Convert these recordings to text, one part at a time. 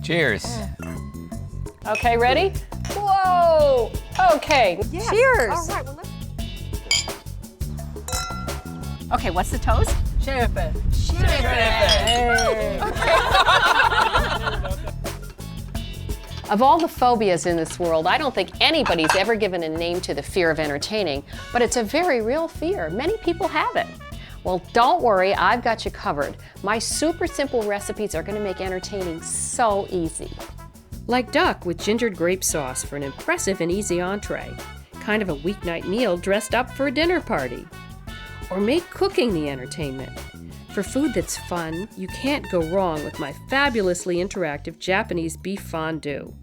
Cheers. Okay, ready? Whoa! Okay, Yes. cheers. All right, well, Okay, what's the toast? Chefe. Of all the phobias in this world, I don't think anybody's ever given a name to the fear of entertaining, but it's a very real fear. Many people have it. Well, don't worry, I've got you covered. My super simple recipes are going to make entertaining so easy. Like duck with gingered grape sauce for an impressive and easy entree. Kind of a weeknight meal dressed up for a dinner party. Or make cooking the entertainment. For food that's fun, you can't go wrong with my fabulously interactive Japanese beef fondue.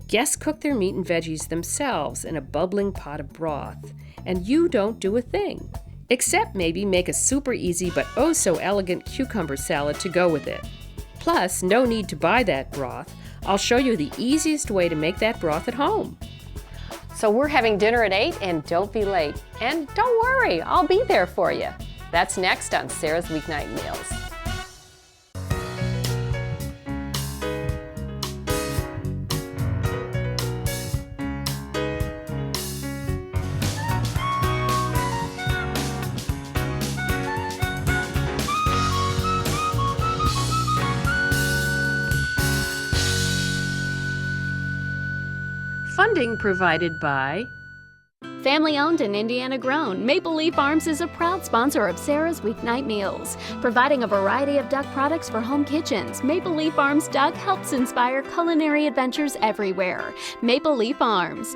Guests cook their meat and veggies themselves in a bubbling pot of broth, and you don't do a thing. Except maybe make a super easy but oh so elegant cucumber salad to go with it. Plus, no need to buy that broth. I'll show you the easiest way to make that broth at home. So we're having dinner at 8 and don't be late. And don't worry, I'll be there for you. That's next on Sara's Weeknight Meals. Funding provided by Family owned and Indiana grown, Maple Leaf Farms is a proud sponsor of Sara's Weeknight Meals. Providing a variety of duck products for home kitchens, Maple Leaf Farms Duck helps inspire culinary adventures everywhere. Maple Leaf Farms.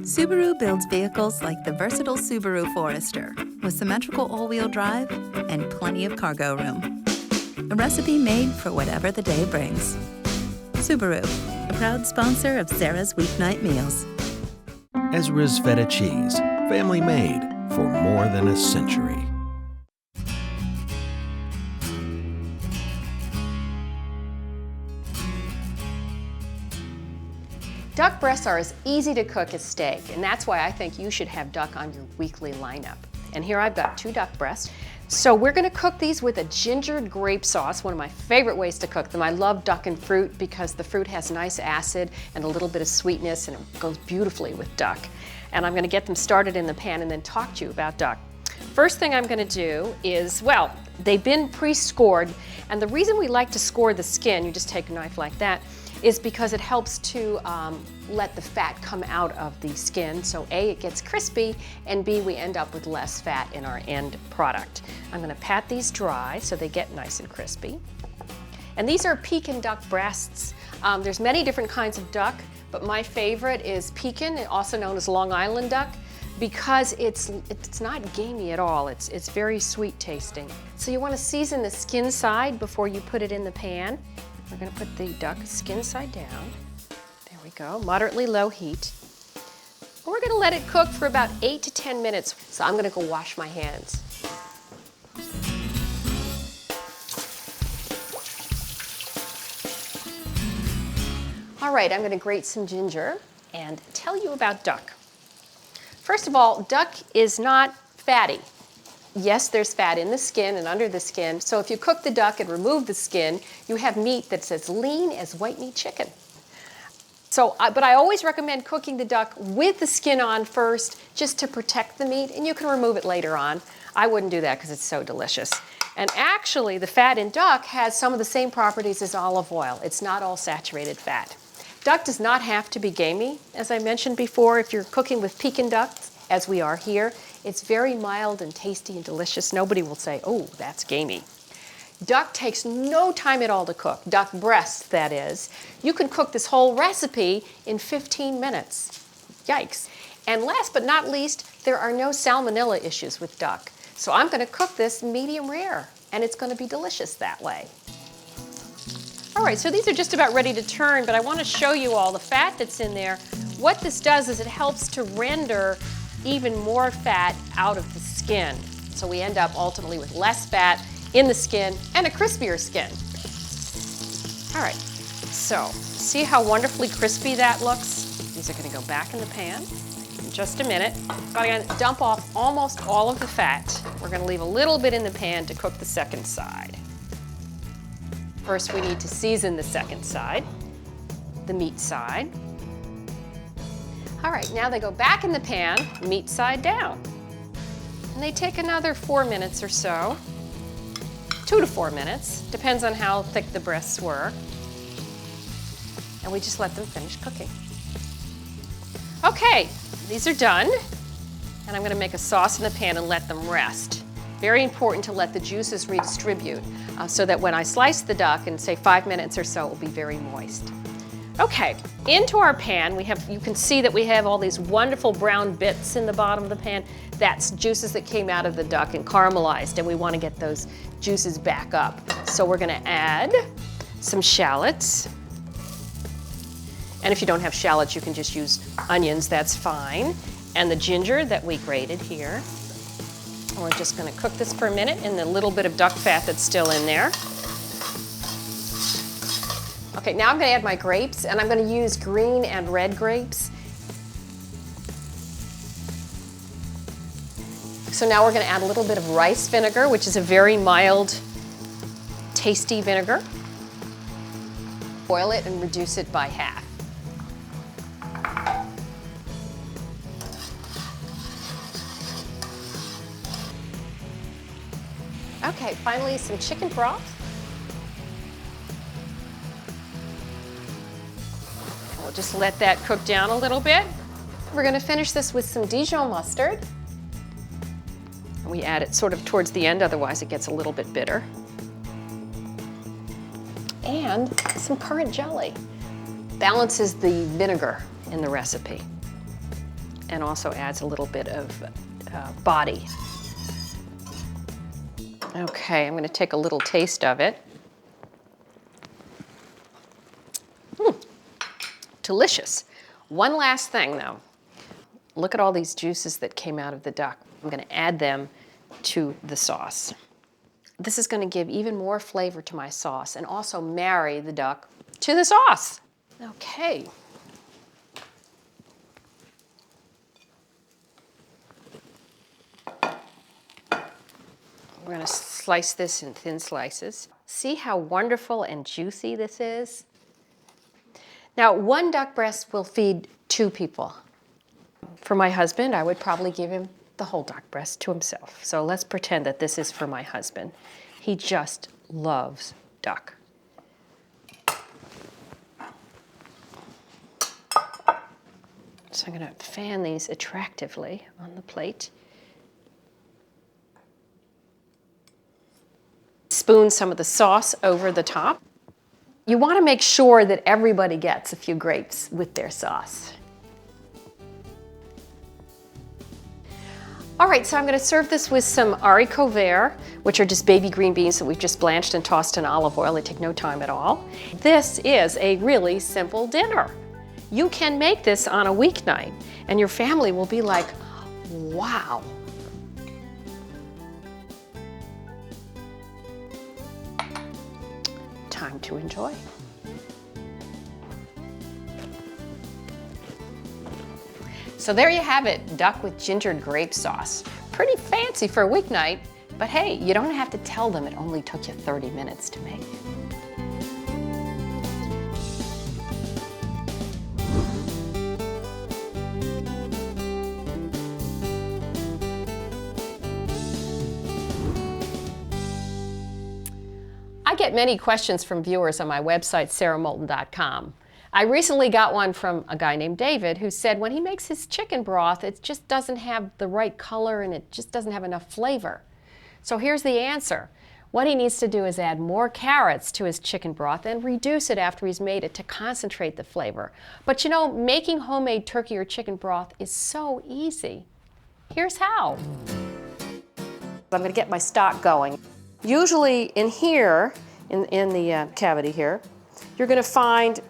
Subaru builds vehicles like the versatile Subaru Forester with symmetrical all-wheel drive and plenty of cargo room. A recipe made for whatever the day brings. Subaru, a proud sponsor of Sara's Weeknight Meals. Ezra's Feta Cheese, family made for more than a century. Duck breasts are as easy to cook as steak, and that's why I think you should have duck on your weekly lineup. And here I've got 2 duck breasts. So we're going to cook these with a gingered grape sauce, one of my favorite ways to cook them. I love duck and fruit because the fruit has nice acid and a little bit of sweetness, and it goes beautifully with duck. And I'm going to get them started in the pan and then talk to you about duck. First thing I'm going to do is, well, they've been pre-scored, and the reason we like to score the skin, you just take a knife like that, is because it helps to let the fat come out of the skin. So A, it gets crispy, and B, we end up with less fat in our end product. I'm going to pat these dry so they get nice and crispy. And these are Pekin duck breasts. There's many different kinds of duck, but my favorite is Pekin, also known as Long Island duck, because it's not gamey at all. It's very sweet tasting. So you want to season the skin side before you put it in the pan. We're going to put the duck skin side down. There we go, moderately low heat. And we're going to let it cook for about 8 to 10 minutes. So I'm going to go wash my hands. All right, I'm going to grate some ginger and tell you about duck. First of all, duck is not fatty. Yes, there's fat in the skin and under the skin, so if you cook the duck and remove the skin, you have meat that's as lean as white meat chicken. But I always recommend cooking the duck with the skin on first, just to protect the meat, and you can remove it later on. I wouldn't do that because it's so delicious. And actually, the fat in duck has some of the same properties as olive oil. It's not all saturated fat. Duck does not have to be gamey, as I mentioned before. If you're cooking with Pekin ducks, as we are here, it's very mild and tasty and delicious. Nobody will say, oh, that's gamey. Duck takes no time at all to cook. Duck breasts, that is. You can cook this whole recipe in 15 minutes. Yikes. And last but not least, there are no salmonella issues with duck. So I'm going to cook this medium rare, and it's going to be delicious that way. All right, so these are just about ready to turn, but I want to show you all the fat that's in there. What this does is it helps to render even more fat out of the skin. So we end up ultimately with less fat in the skin and a crispier skin. All right, so see how wonderfully crispy that looks? These are going to go back in the pan in just a minute. I'm going to dump off almost all of the fat. We're going to leave a little bit in the pan to cook the second side. First, we need to season the second side, the meat side. All right, now they go back in the pan, meat side down. And they take another 4 minutes or so, 2 to 4 minutes, depends on how thick the breasts were. And we just let them finish cooking. Okay, these are done. And I'm gonna make a sauce in the pan and let them rest. Very important to let the juices redistribute so that when I slice the duck in say 5 minutes or so, it will be very moist. Okay, into our pan, you can see that we have all these wonderful brown bits in the bottom of the pan. That's juices that came out of the duck and caramelized, and we want to get those juices back up. So we're going to add some shallots. And if you don't have shallots, you can just use onions, that's fine. And the ginger that we grated here. And we're just going to cook this for a minute in the little bit of duck fat that's still in there. Okay, now I'm going to add my grapes, and I'm going to use green and red grapes. So now we're going to add a little bit of rice vinegar, which is a very mild, tasty vinegar. Boil it and reduce it by half. Okay, finally some chicken broth. We'll just let that cook down a little bit. We're going to finish this with some Dijon mustard. And we add it sort of towards the end, otherwise it gets a little bit bitter. And some currant jelly. Balances the vinegar in the recipe and also adds a little bit of body. Okay, I'm going to take a little taste of it. Delicious. One last thing though. Look at all these juices that came out of the duck. I'm going to add them to the sauce. This is going to give even more flavor to my sauce and also marry the duck to the sauce. Okay. We're going to slice this in thin slices. See how wonderful and juicy this is? Now, one duck breast will feed 2 people. For my husband, I would probably give him the whole duck breast to himself. So let's pretend that this is for my husband. He just loves duck. So I'm going to fan these attractively on the plate. Spoon some of the sauce over the top. You want to make sure that everybody gets a few grapes with their sauce. All right, so I'm going to serve this with some haricots verts, which are just baby green beans that we've just blanched and tossed in olive oil. They take no time at all. This is a really simple dinner. You can make this on a weeknight, and your family will be like, wow. Time to enjoy. So there you have it, duck with gingered grape sauce. Pretty fancy for a weeknight, but hey, you don't have to tell them it only took you 30 minutes to make. I get many questions from viewers on my website, saramoulton.com. I recently got one from a guy named David who said when he makes his chicken broth, it just doesn't have the right color and it just doesn't have enough flavor. So here's the answer. What he needs to do is add more carrots to his chicken broth and reduce it after he's made it to concentrate the flavor. But you know, making homemade turkey or chicken broth is so easy. Here's how. I'm going to get my stock going. Usually in here, in the cavity here, you're going to find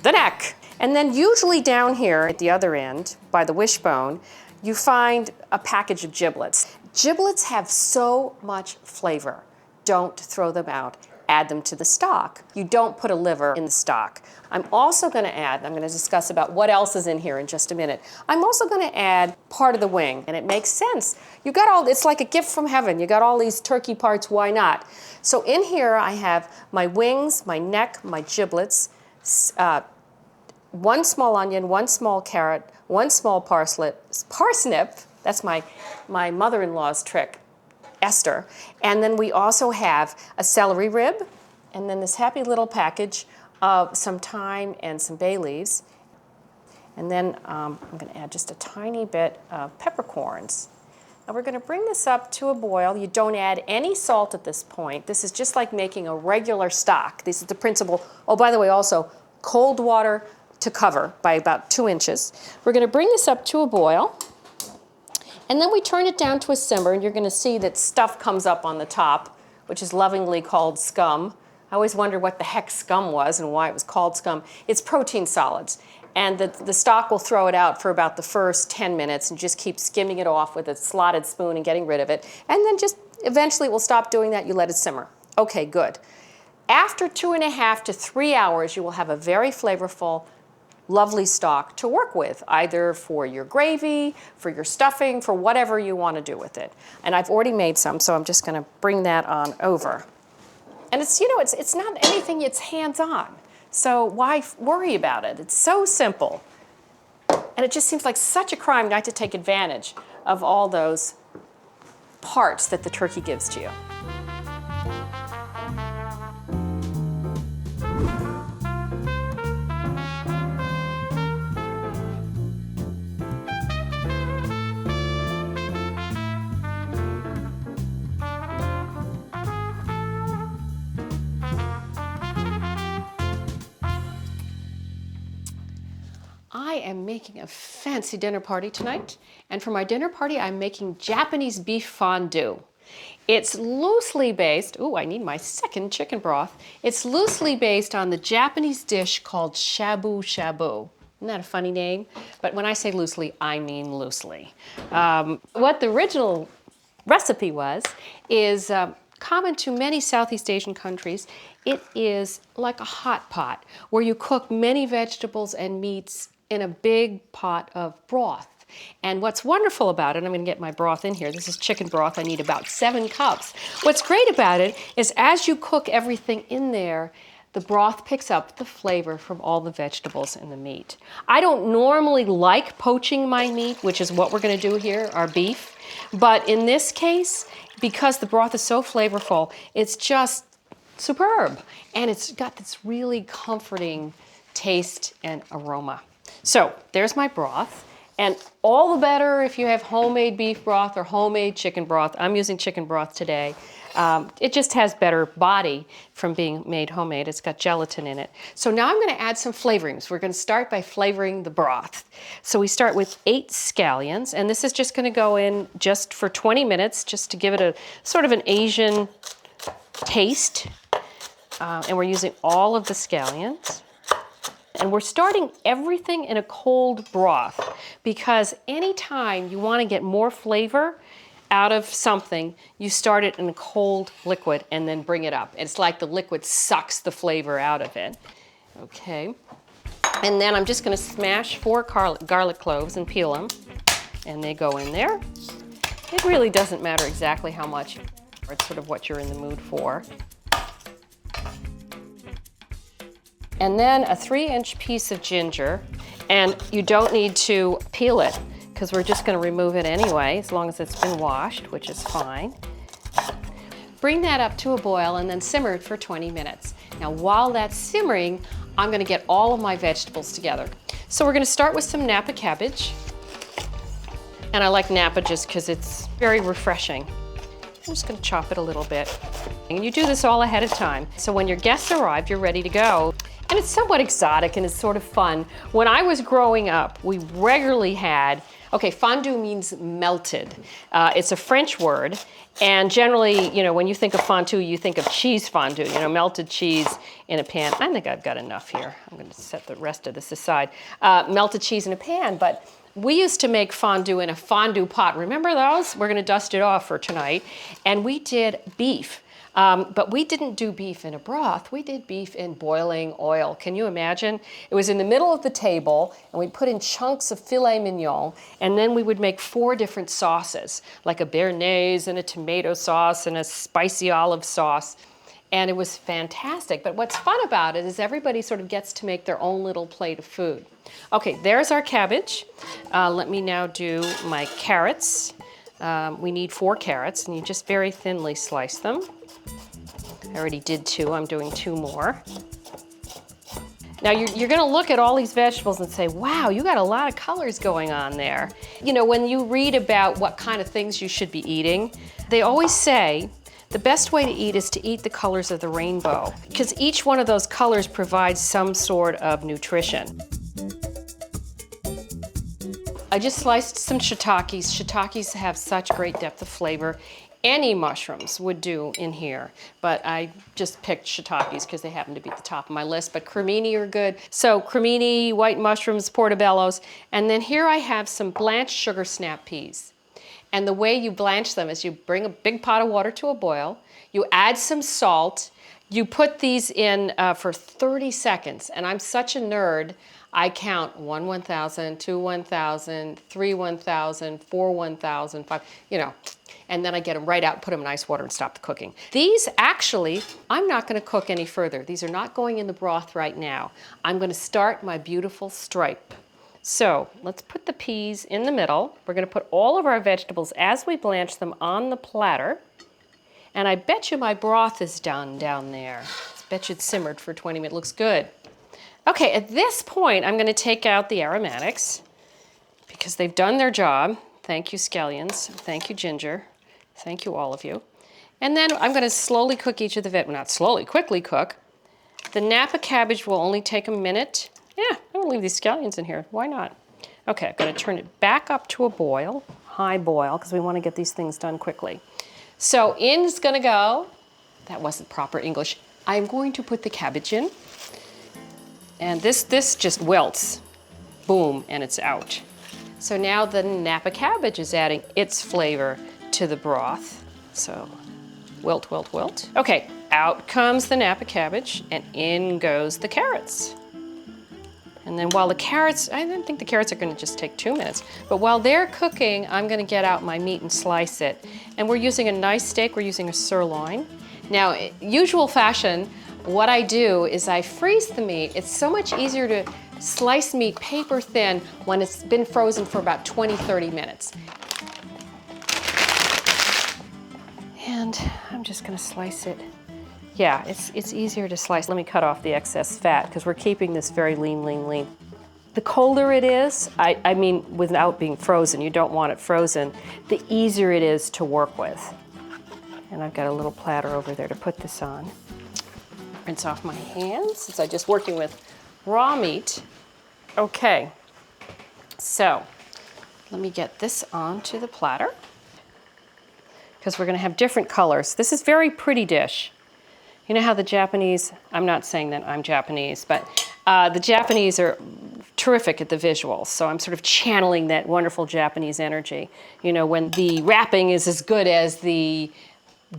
the neck. And then usually down here at the other end, by the wishbone, you find a package of giblets. Giblets have so much flavor. Don't throw them out. add them to the stock. You don't put a liver in the stock. I'm also going to add, I'm going to discuss about what else is in here in just a minute. I'm also going to add part of the wing, and it makes sense. You got all, it's like a gift from heaven. You got all these turkey parts, why not? So in here I have my wings, my neck, my giblets, one small onion, one small carrot, one small parsnip, that's my mother-in-law's trick, Esther. And then we also have a celery rib, and then this happy little package of some thyme and some bay leaves. And then I'm going to add just a tiny bit of peppercorns. Now we're going to bring this up to a boil. You don't add any salt at this point. This is just like making a regular stock. This is the principle. Oh, by the way, also cold water to cover by about 2 inches. We're going to bring this up to a boil. And then we turn it down to a simmer, and you're going to see that stuff comes up on the top, which is lovingly called scum. I always wondered what the heck scum was and why it was called scum. It's protein solids. And the stock will throw it out for about the first 10 minutes and just keep skimming it off with a slotted spoon and getting rid of it. And then just eventually we'll stop doing that. You let it simmer. Okay, good. After 2.5 to 3 hours, you will have a very flavorful, lovely stock to work with, either for your gravy, for your stuffing, for whatever you want to do with it. And I've already made some, so I'm just going to bring that on over. And it's, you know, it's not anything, it's hands-on. So why worry about it? It's so simple. And it just seems like such a crime not to take advantage of all those parts that the turkey gives to you. I am making a fancy dinner party tonight, and for my dinner party I'm making Japanese beef fondue. It's loosely based, ooh, I need my second chicken broth. It's loosely based on the Japanese dish called shabu shabu. Isn't that a funny name? But when I say loosely, I mean loosely. What the original recipe is common to many Southeast Asian countries. It is like a hot pot where you cook many vegetables and meats in a big pot of broth. And what's wonderful about it, I'm going to get my broth in here. This is chicken broth. I need about 7 cups. What's great about it is as you cook everything in there, the broth picks up the flavor from all the vegetables and the meat. I don't normally like poaching my meat, which is what we're going to do here, our beef. But in this case, because the broth is so flavorful, it's just superb. And it's got this really comforting taste and aroma. So there's my broth, and all the better if you have homemade beef broth or homemade chicken broth. I'm using chicken broth today. It just has better body from being made homemade. It's got gelatin in it. So now I'm going to add some flavorings. We're going to start by flavoring the broth. So we start with 8 scallions, and this is just going to go in just for 20 minutes, just to give it a sort of an Asian taste. And we're using all of the scallions. And we're starting everything in a cold broth because anytime you want to get more flavor out of something, you start it in a cold liquid and then bring it up. It's like the liquid sucks the flavor out of it. Okay. And then I'm just going to smash 4 garlic cloves and peel them, and they go in there. It really doesn't matter exactly how much, it's sort of what you're in the mood for. And then a 3-inch piece of ginger, and you don't need to peel it because we're just going to remove it anyway, as long as it's been washed, which is fine. Bring that up to a boil and then simmer it for 20 minutes. Now while that's simmering, I'm going to get all of my vegetables together. So we're going to start with some Napa cabbage. And I like Napa just because it's very refreshing. I'm just going to chop it a little bit. And you do this all ahead of time. So when your guests arrive, you're ready to go. And it's somewhat exotic and it's sort of fun. When I was growing up, we regularly had, okay, fondue means melted. It's a French word. And generally, you know, when you think of fondue, you think of cheese fondue, you know, melted cheese in a pan. I think I've got enough here. I'm going to set the rest of this aside. Melted cheese in a pan, but we used to make fondue in a fondue pot. Remember those? We're going to dust it off for tonight. And we did beef. But we didn't do beef in a broth. We did beef in boiling oil. Can you imagine? It was in the middle of the table, and we put in chunks of filet mignon, and then we would make 4 different sauces, like a béarnaise and a tomato sauce and a spicy olive sauce. And it was fantastic. But what's fun about it is everybody sort of gets to make their own little plate of food. Okay, there's our cabbage. Let me now do my carrots. We need 4 carrots, and you just very thinly slice them. I already did 2, I'm doing 2 more. Now you're gonna look at all these vegetables and say, wow, you got a lot of colors going on there. You know, when you read about what kind of things you should be eating, they always say, the best way to eat is to eat the colors of the rainbow, because each one of those colors provides some sort of nutrition. I just sliced some shiitakes. Shiitakes have such great depth of flavor. Any mushrooms would do in here, but I just picked shiitakes because they happen to be at the top of my list, but cremini are good. So cremini, white mushrooms, portobellos, and then here I have some blanched sugar snap peas. And the way you blanch them is you bring a big pot of water to a boil, you add some salt, you put these in for 30 seconds, and I'm such a nerd, I count 1 1,000, 2 1,000, 3 1,000, 4 1,000, 5, you know, and then I get them right out, put them in ice water and stop the cooking. These actually, I'm not gonna cook any further. These are not going in the broth right now. I'm gonna start my beautiful stripe. So let's put the peas in the middle. We're gonna put all of our vegetables as we blanch them on the platter. And I bet you my broth is done down there. I bet you it's simmered for 20 minutes, looks good. Okay, at this point, I'm gonna take out the aromatics because they've done their job. Thank you, scallions. Thank you, ginger. Thank you, all of you. And then I'm gonna slowly cook each of the well, not slowly, quickly cook. The Napa cabbage will only take a minute. Yeah, I'm gonna leave these scallions in here. Why not? Okay, I'm gonna turn it back up to a boil, high boil, because we wanna get these things done quickly. So in's gonna go, that wasn't proper English. I'm going to put the cabbage in. And this just wilts. Boom, and it's out. So now the Napa cabbage is adding its flavor to the broth. So wilt, wilt, wilt. Okay, out comes the Napa cabbage and in goes the carrots. And then while the carrots, I don't think the carrots are gonna just take 2 minutes, but while they're cooking, I'm gonna get out my meat and slice it. And we're using a nice steak, we're using a sirloin. Now, usual fashion, what I do is I freeze the meat. It's so much easier to slice meat paper thin when it's been frozen for about 20, 30 minutes. And I'm just gonna slice it. Yeah, it's easier to slice. Let me cut off the excess fat because we're keeping this very lean, lean, lean. The colder it is, I mean without being frozen, you don't want it frozen, the easier it is to work with. And I've got a little platter over there to put this on. Rinse off my hands since I'm just working with raw meat. Okay, so let me get this onto the platter because we're gonna have different colors. This is a very pretty dish. You know how the Japanese, I'm not saying that I'm Japanese, but the Japanese are terrific at the visuals. So I'm sort of channeling that wonderful Japanese energy. You know, when the wrapping is as good as the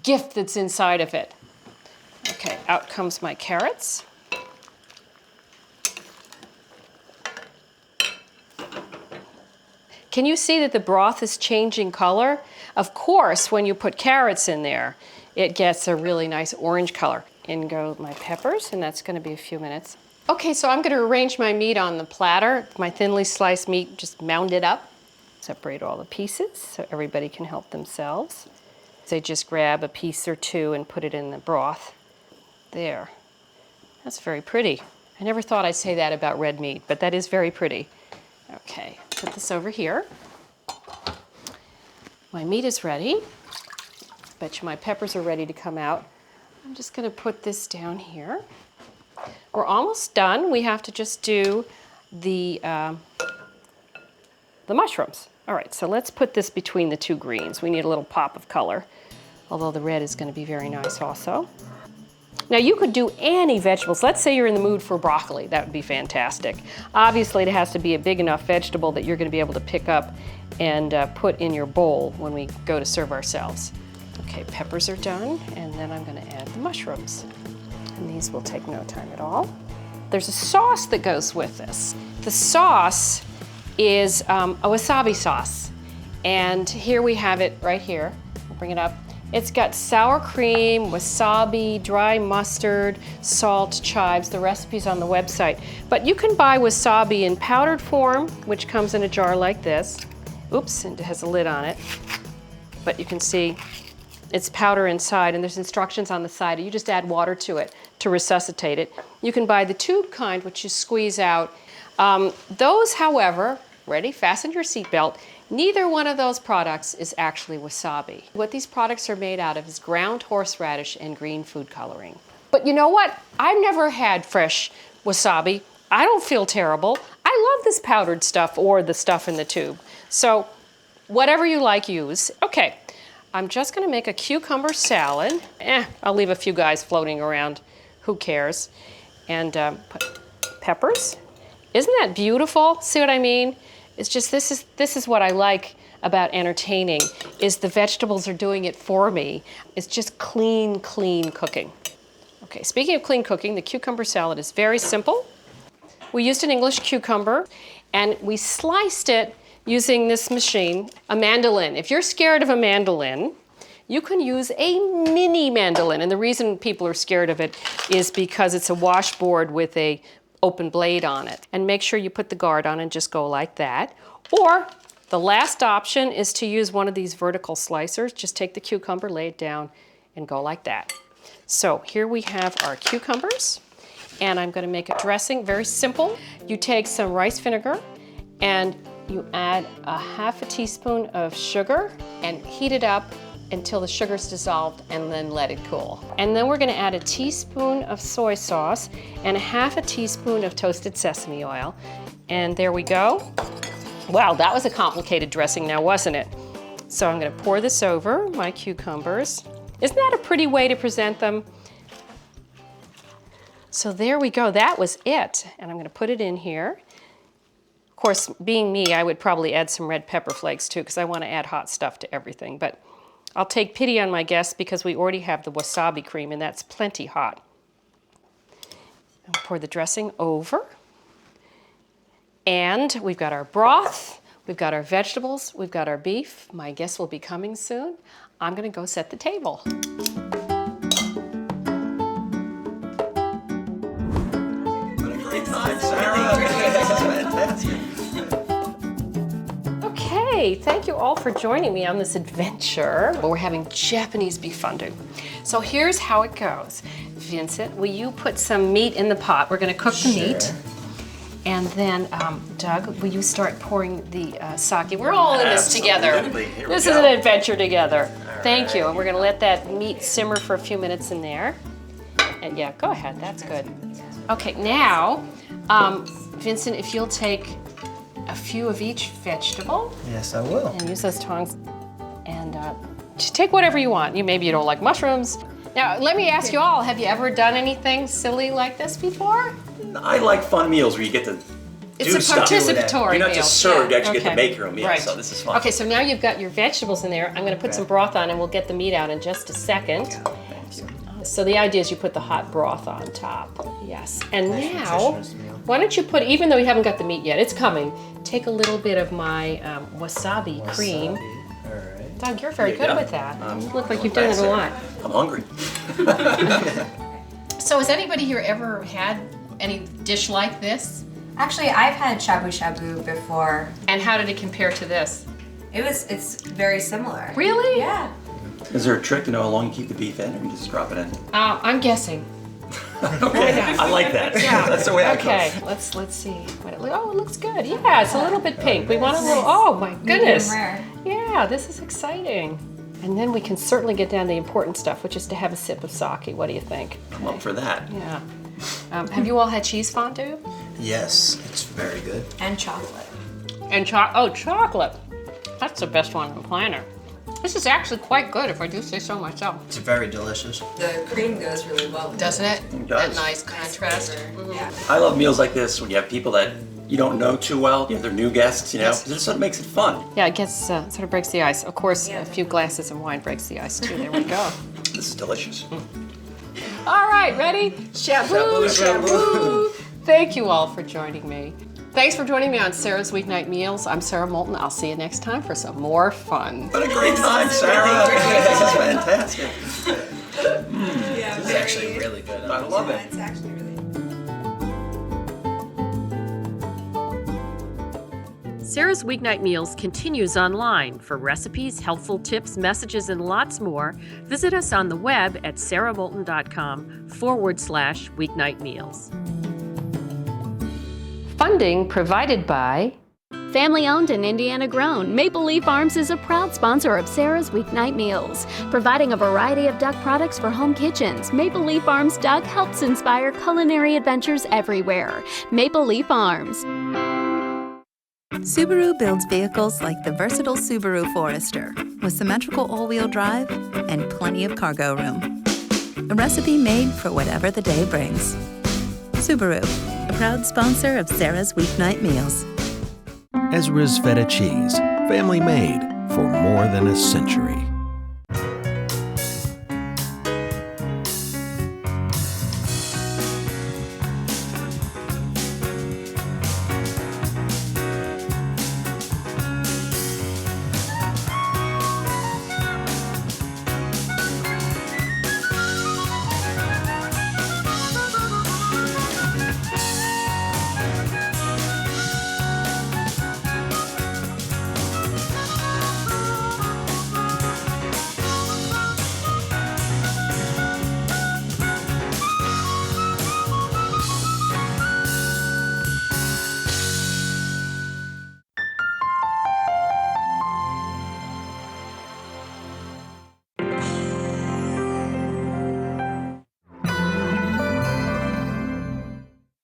gift that's inside of it. Okay, out comes my carrots. Can you see that the broth is changing color? Of course, when you put carrots in there, it gets a really nice orange color. In go my peppers, and that's gonna be a few minutes. Okay, so I'm gonna arrange my meat on the platter. My thinly sliced meat, just mound it up. Separate all the pieces so everybody can help themselves. So just grab a piece or two and put it in the broth. There. That's very pretty. I never thought I'd say that about red meat, but that is very pretty. Okay, put this over here. My meat is ready. Bet you my peppers are ready to come out. I'm just gonna put this down here. We're almost done. We have to just do the mushrooms. All right, so let's put this between the 2 greens. We need a little pop of color, although the red is gonna be very nice also. Now you could do any vegetables. Let's say you're in the mood for broccoli. That would be fantastic. Obviously it has to be a big enough vegetable that you're gonna be able to pick up and put in your bowl when we go to serve ourselves. Okay, peppers are done, and then I'm gonna add the mushrooms. And these will take no time at all. There's a sauce that goes with this. The sauce is a wasabi sauce. And here we have it right here. I'll bring it up. It's got sour cream, wasabi, dry mustard, salt, chives. The recipe's on the website. But you can buy wasabi in powdered form, which comes in a jar like this. Oops, and it has a lid on it. But you can see it's powder inside, and there's instructions on the side. You just add water to it to resuscitate it. You can buy the tube kind, which you squeeze out. Those, however, ready, fasten your seatbelt. Neither one of those products is actually wasabi. What these products are made out of is ground horseradish and green food coloring. But you know what? I've never had fresh wasabi. I don't feel terrible. I love this powdered stuff or the stuff in the tube. So whatever you like, use. Okay, I'm just gonna make a cucumber salad. I'll leave a few guys floating around. Who cares? And put peppers. Isn't that beautiful? See what I mean? It's just, this is what I like about entertaining, is the vegetables are doing it for me. It's just clean cooking. Okay, speaking of clean cooking, the cucumber salad is very simple. We used an English cucumber, and we sliced it using this machine, a mandolin. If you're scared of a mandolin, you can use a mini mandolin. And the reason people are scared of it is because it's a washboard with a open blade on it. And make sure you put the guard on and just go like that. Or the last option is to use one of these vertical slicers. Just take the cucumber, lay it down, and go like that. So here we have our cucumbers, and I'm gonna make a dressing, very simple. You take some rice vinegar and you add a half a teaspoon of sugar and heat it up until the sugar's dissolved, and then let it cool. And then we're gonna add a teaspoon of soy sauce and a half a teaspoon of toasted sesame oil. And there we go. Wow, that was a complicated dressing now, wasn't it? So I'm gonna pour this over my cucumbers. Isn't that a pretty way to present them? So there we go, that was it. And I'm gonna put it in here. Of course, being me, I would probably add some red pepper flakes too, because I wanna add hot stuff to everything. But I'll take pity on my guests because we already have the wasabi cream, and that's plenty hot. And pour the dressing over. And we've got our broth, we've got our vegetables, we've got our beef. My guests will be coming soon. I'm gonna go set the table. What a great time, Sara. Okay, thank you all for joining me on this adventure. We're having Japanese beef fondue. So here's how it goes. Vincent, will you put some meat in the pot? We're gonna cook the meat. And then, Doug, will you start pouring the sake? We're all in this together. This is an adventure together. Thank you. And we're gonna let that meat simmer for a few minutes in there. And yeah, go ahead, that's good. Okay, now, Vincent, if you'll take a few of each vegetable. Yes, I will. And use those tongs. And just take whatever you want. Maybe you don't like mushrooms. Now, let me ask you all, have you ever done anything silly like this before? I like fun meals where you get to It's do a stuff. participatory You're not meal. just served, you actually Okay. get to make your own meal. Right. So this is fun. Okay, so now you've got your vegetables in there. I'm gonna put some broth on and we'll get the meat out in just a second. Thank you. So the idea is you put the hot broth on top. Yes. And Nice now, nutritionist meal. why don't you put, even though you haven't got the meat yet, it's coming, take a little bit of my wasabi cream. All right. Doug, you're very There you good go. with that. You look like you've done it That's a lot. I'm hungry. So has anybody here ever had any dish like this? Actually, I've had shabu shabu before. And how did it compare to this? It's very similar. Really? Yeah. Is there a trick to know how long you keep the beef in, or you just drop it in? I'm guessing. Okay, I like that. Yeah. That's the way I Okay, cook. let's see. Oh, it looks good. Yeah, it's a little bit pink. We want a little, oh my goodness. Medium rare. Yeah, this is exciting. And then we can certainly get down to the important stuff, which is to have a sip of sake. What do you think? I'm up for that. Yeah. Have you all had cheese fondue? Yes, it's very good. And chocolate. And chocolate. That's the best one on the planet. This is actually quite good, if I do say so myself. It's very delicious. The cream goes really well with Doesn't it? It does. That nice contrast. flavor. Yeah. I love meals like this when you have people that you don't know too well, they're new guests, Yes. This is what makes it fun. Yeah, it gets sort of breaks the ice. Of course, a few glasses of wine breaks the ice too. There we go. This is delicious. All right, ready? Shabu, shabu. Thank you all for joining me. Thanks for joining me on Sarah's Weeknight Meals. I'm Sara Moulton. I'll see you next time for some more fun. What a great time, Sarah. This is fantastic. Yeah, It's actually really good. I love it. It's actually really. Sarah's Weeknight Meals continues online. For recipes, helpful tips, messages, and lots more, visit us on the web at saramoulton.com/weeknight meals. Funding provided by Family owned and Indiana grown, Maple Leaf Farms is a proud sponsor of Sarah's Weeknight Meals. Providing a variety of duck products for home kitchens, Maple Leaf Farms Duck helps inspire culinary adventures everywhere. Maple Leaf Farms. Subaru builds vehicles like the versatile Subaru Forester with symmetrical all-wheel drive and plenty of cargo room. A recipe made for whatever the day brings. Subaru, a proud sponsor of Sarah's Weeknight Meals. Ezra's Feta Cheese, family made for more than a century.